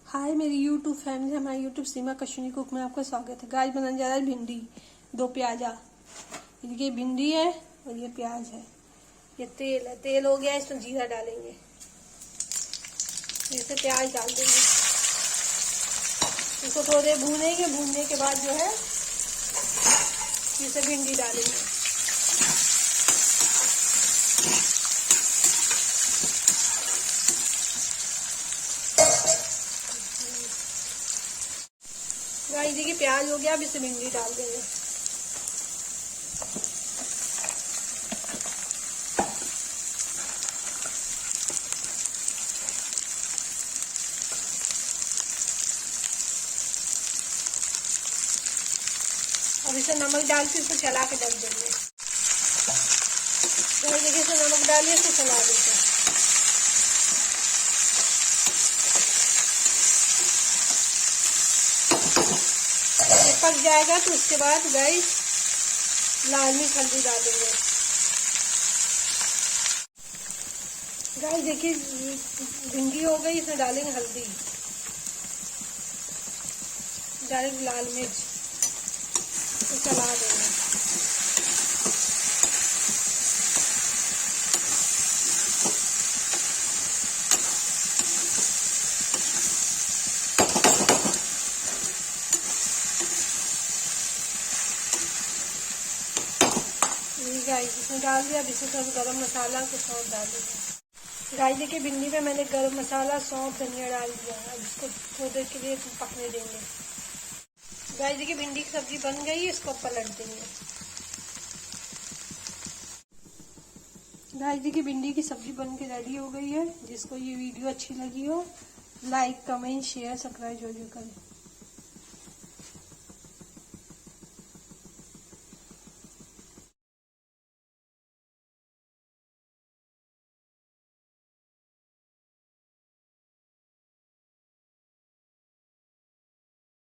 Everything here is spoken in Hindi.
हाय मेरी यूट्यूब फैमिली, हमारे यूट्यूब सीमा कश्मीरी कुक में आपका स्वागत है। गाइस बनाने जा रहा है भिंडी, 2 प्याजा। ये भिंडी है और ये प्याज है। ये तेल है, तेल हो गया, इसमें जीरा डालेंगे, जैसे प्याज डाल देंगे, इसको थोड़ी देर भूनेंगे। भूनने के बाद जो है जैसे भिंडी डालेंगे। गाइस देखिए प्याज हो गया, अब इसे भिंडी डाल देंगे। अब इसे नमक डाल के इसे चला के ढक देंगे। गाइस देखिए इसे नमक डालिए, इसे चला देते हैं। पक जाएगा तो उसके बाद गाइस लाल मिर्च हल्दी डालेंगे। गाइस देखिए भिंडी हो गई, इसमें डालेंगे हल्दी, डालेंगे लाल मिर्च, तो चला देंगे। गाइस इसमें डाल दिया। अब इसमें सब गरम मसाला कुछ और डाल देंगे। गाइस देखिए भिंडी में मैंने गरम मसाला, सौंफ, धनिया डाल दिया। अब इसको थोड़ी देर के लिए पकने देंगे। गाइस देखिए भिंडी की सब्जी बन गई, इसको पलट देंगे। गाइस देखिए भिंडी की सब्जी बन के रेडी हो गई है। जिसको ये वीडियो अच्छी लगी हो, लाइक, कमेंट, शेयर, सब्सक्राइब जरूर करें।